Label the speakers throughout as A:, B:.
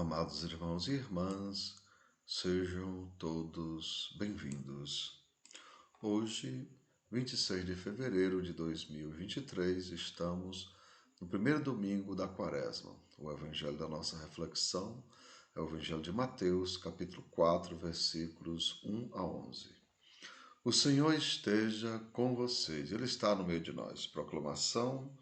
A: Amados irmãos e irmãs, sejam todos bem-vindos. Hoje, 26 de fevereiro de 2023, estamos no primeiro domingo da Quaresma. O evangelho da nossa reflexão é o evangelho de Mateus, capítulo 4, versículos 1 a 11. O Senhor esteja com vocês, Ele está no meio de nós. Proclamação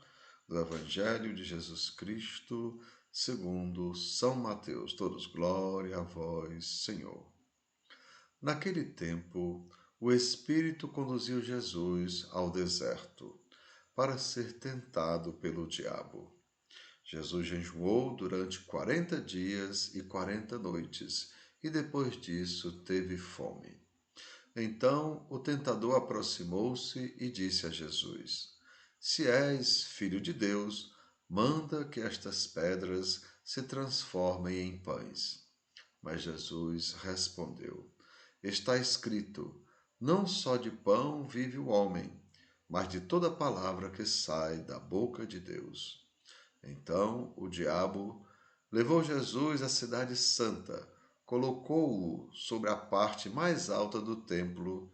A: do Evangelho de Jesus Cristo, segundo São Mateus. Todos, glória a vós, Senhor. Naquele tempo, o Espírito conduziu Jesus ao deserto para ser tentado pelo diabo. Jesus jejuou durante 40 dias e 40 noites e depois disso teve fome. Então o tentador aproximou-se e disse a Jesus: Se és filho de Deus, manda que estas pedras se transformem em pães. Mas Jesus respondeu: Está escrito: Não só de pão vive o homem, mas de toda palavra que sai da boca de Deus. Então o diabo levou Jesus à cidade santa, colocou-o sobre a parte mais alta do templo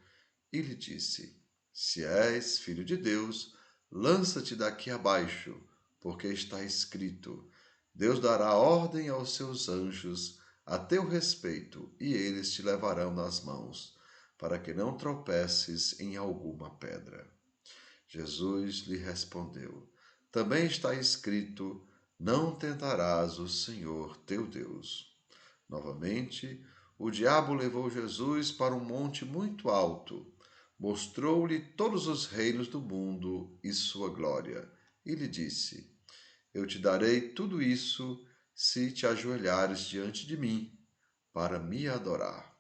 A: e lhe disse: Se és filho de Deus, lança-te daqui abaixo, porque está escrito: Deus dará ordem aos seus anjos a teu respeito, e eles te levarão nas mãos, para que não tropeces em alguma pedra. Jesus lhe respondeu: Também está escrito: Não tentarás o Senhor teu Deus. Novamente, o diabo levou Jesus para um monte muito alto, mostrou-lhe todos os reinos do mundo e sua glória, e lhe disse: Eu te darei tudo isso se te ajoelhares diante de mim, para me adorar.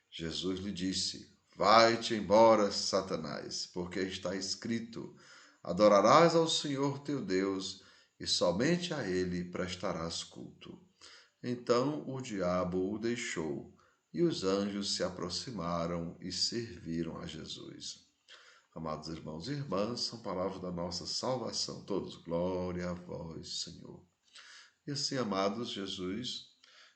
A: Jesus lhe disse: Vai-te embora, Satanás, porque está escrito: Adorarás ao Senhor teu Deus, e somente a ele prestarás culto. Então o diabo o deixou, e os anjos se aproximaram e serviram a Jesus. Amados irmãos e irmãs, são palavras da nossa salvação. Todos, glória a vós, Senhor. E assim, amados, Jesus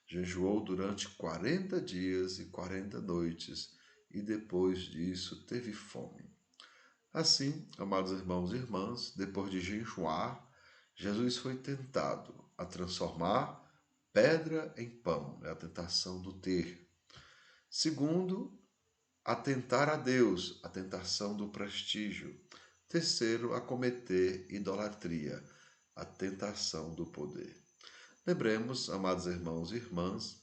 A: jejuou durante 40 dias e 40 noites, e depois disso teve fome. Assim, amados irmãos e irmãs, depois de jejuar, Jesus foi tentado a transformar pedra em pão, é a tentação do ter. Segundo, a tentar a Deus, a tentação do prestígio. Terceiro, a cometer idolatria, a tentação do poder. Lembremos, amados irmãos e irmãs,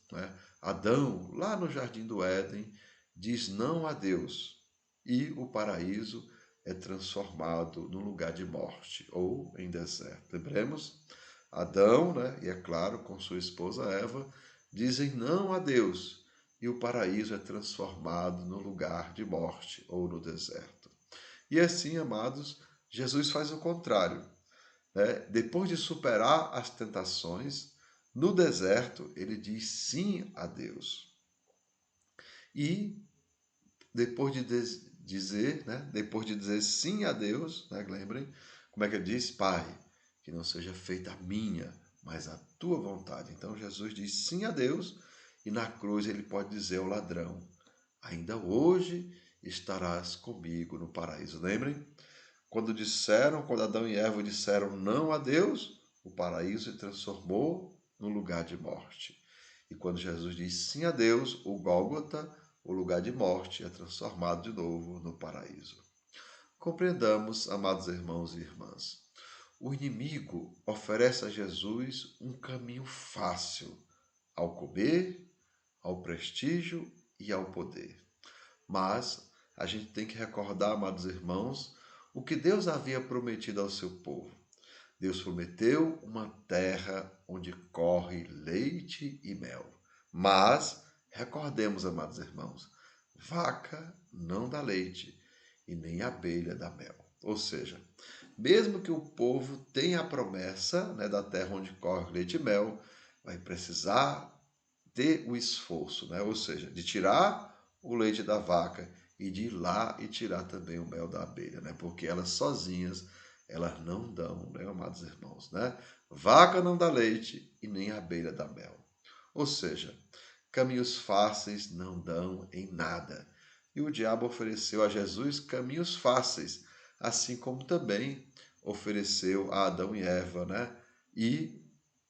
A: Adão, lá no Jardim do Éden, diz não a Deus, e o paraíso é transformado num lugar de morte ou em deserto. Lembremos, Adão, e é claro, com sua esposa Eva, dizem não a Deus, e o paraíso é transformado no lugar de morte ou no deserto. E assim, amados, Jesus faz o contrário. Depois de superar as tentações, no deserto, ele diz sim a Deus. E depois de dizer sim a Deus, lembrem como é que ele diz? Pai, que não seja feita a minha, mas a tua vontade. Então Jesus diz sim a Deus, e na cruz ele pode dizer ao ladrão: ainda hoje estarás comigo no paraíso. Lembrem? Quando Adão e Eva disseram não a Deus, o paraíso se transformou num lugar de morte. E quando Jesus diz sim a Deus, o Gólgota, o lugar de morte, é transformado de novo no paraíso. Compreendamos, amados irmãos e irmãs, o inimigo oferece a Jesus um caminho fácil ao comer, ao prestígio e ao poder. Mas a gente tem que recordar, amados irmãos, o que Deus havia prometido ao seu povo. Deus prometeu uma terra onde corre leite e mel. Mas, recordemos, amados irmãos, vaca não dá leite e nem abelha dá mel. Ou seja, mesmo que o povo tenha a promessa da terra onde corre leite e mel, vai precisar ter o esforço, ou seja, de tirar o leite da vaca e de ir lá e tirar também o mel da abelha, porque elas sozinhas, elas não dão, amados irmãos, Vaca não dá leite e nem a abelha dá mel. Ou seja, caminhos fáceis não dão em nada. E o diabo ofereceu a Jesus caminhos fáceis, assim como também ofereceu a Adão e Eva, né? E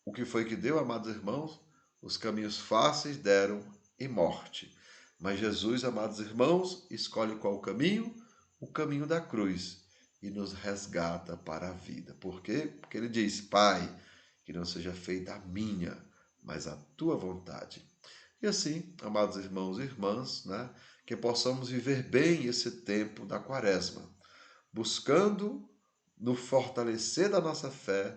A: o que foi que deu, amados irmãos? Os caminhos fáceis deram em morte. Mas Jesus, amados irmãos, escolhe qual o caminho? O caminho da cruz e nos resgata para a vida. Por quê? Porque ele diz: Pai, que não seja feita a minha, mas a tua vontade. E assim, amados irmãos e irmãs, né, que possamos viver bem esse tempo da quaresma, buscando no fortalecer da nossa fé,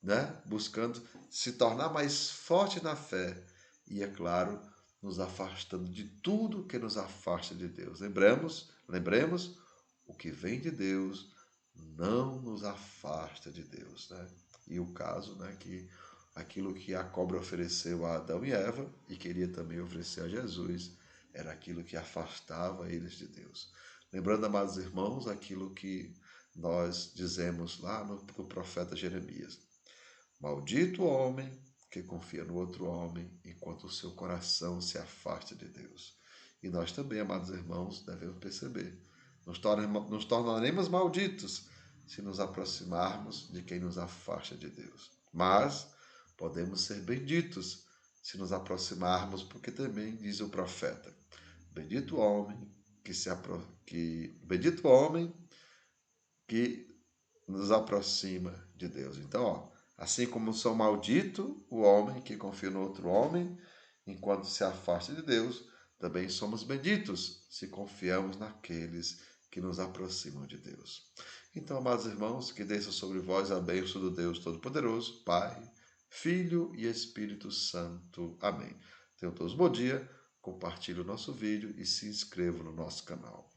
A: né, buscando se tornar mais forte na fé e, é claro, nos afastando de tudo que nos afasta de Deus. Lembremos, o que vem de Deus não nos afasta de Deus, né? E o caso, né, que aquilo que a cobra ofereceu a Adão e Eva e queria também oferecer a Jesus era aquilo que afastava eles de Deus. Lembrando, amados irmãos, aquilo que nós dizemos lá no profeta Jeremias: Maldito o homem que confia no outro homem enquanto o seu coração se afasta de Deus. E nós também, amados irmãos, devemos perceber: nos tornaremos malditos se nos aproximarmos de quem nos afasta de Deus. Mas podemos ser benditos se nos aproximarmos, porque também diz o profeta: Bendito o homem bendito o homem que nos aproxima de Deus. Então, ó, assim como são maldito o homem que confia no outro homem, enquanto se afasta de Deus, também somos benditos se confiamos naqueles que nos aproximam de Deus. Então, amados irmãos, que desça sobre vós a bênção do Deus Todo-Poderoso, Pai, Filho e Espírito Santo. Amém. Tenham todos um bom dia, compartilhe o nosso vídeo e se inscrevam no nosso canal.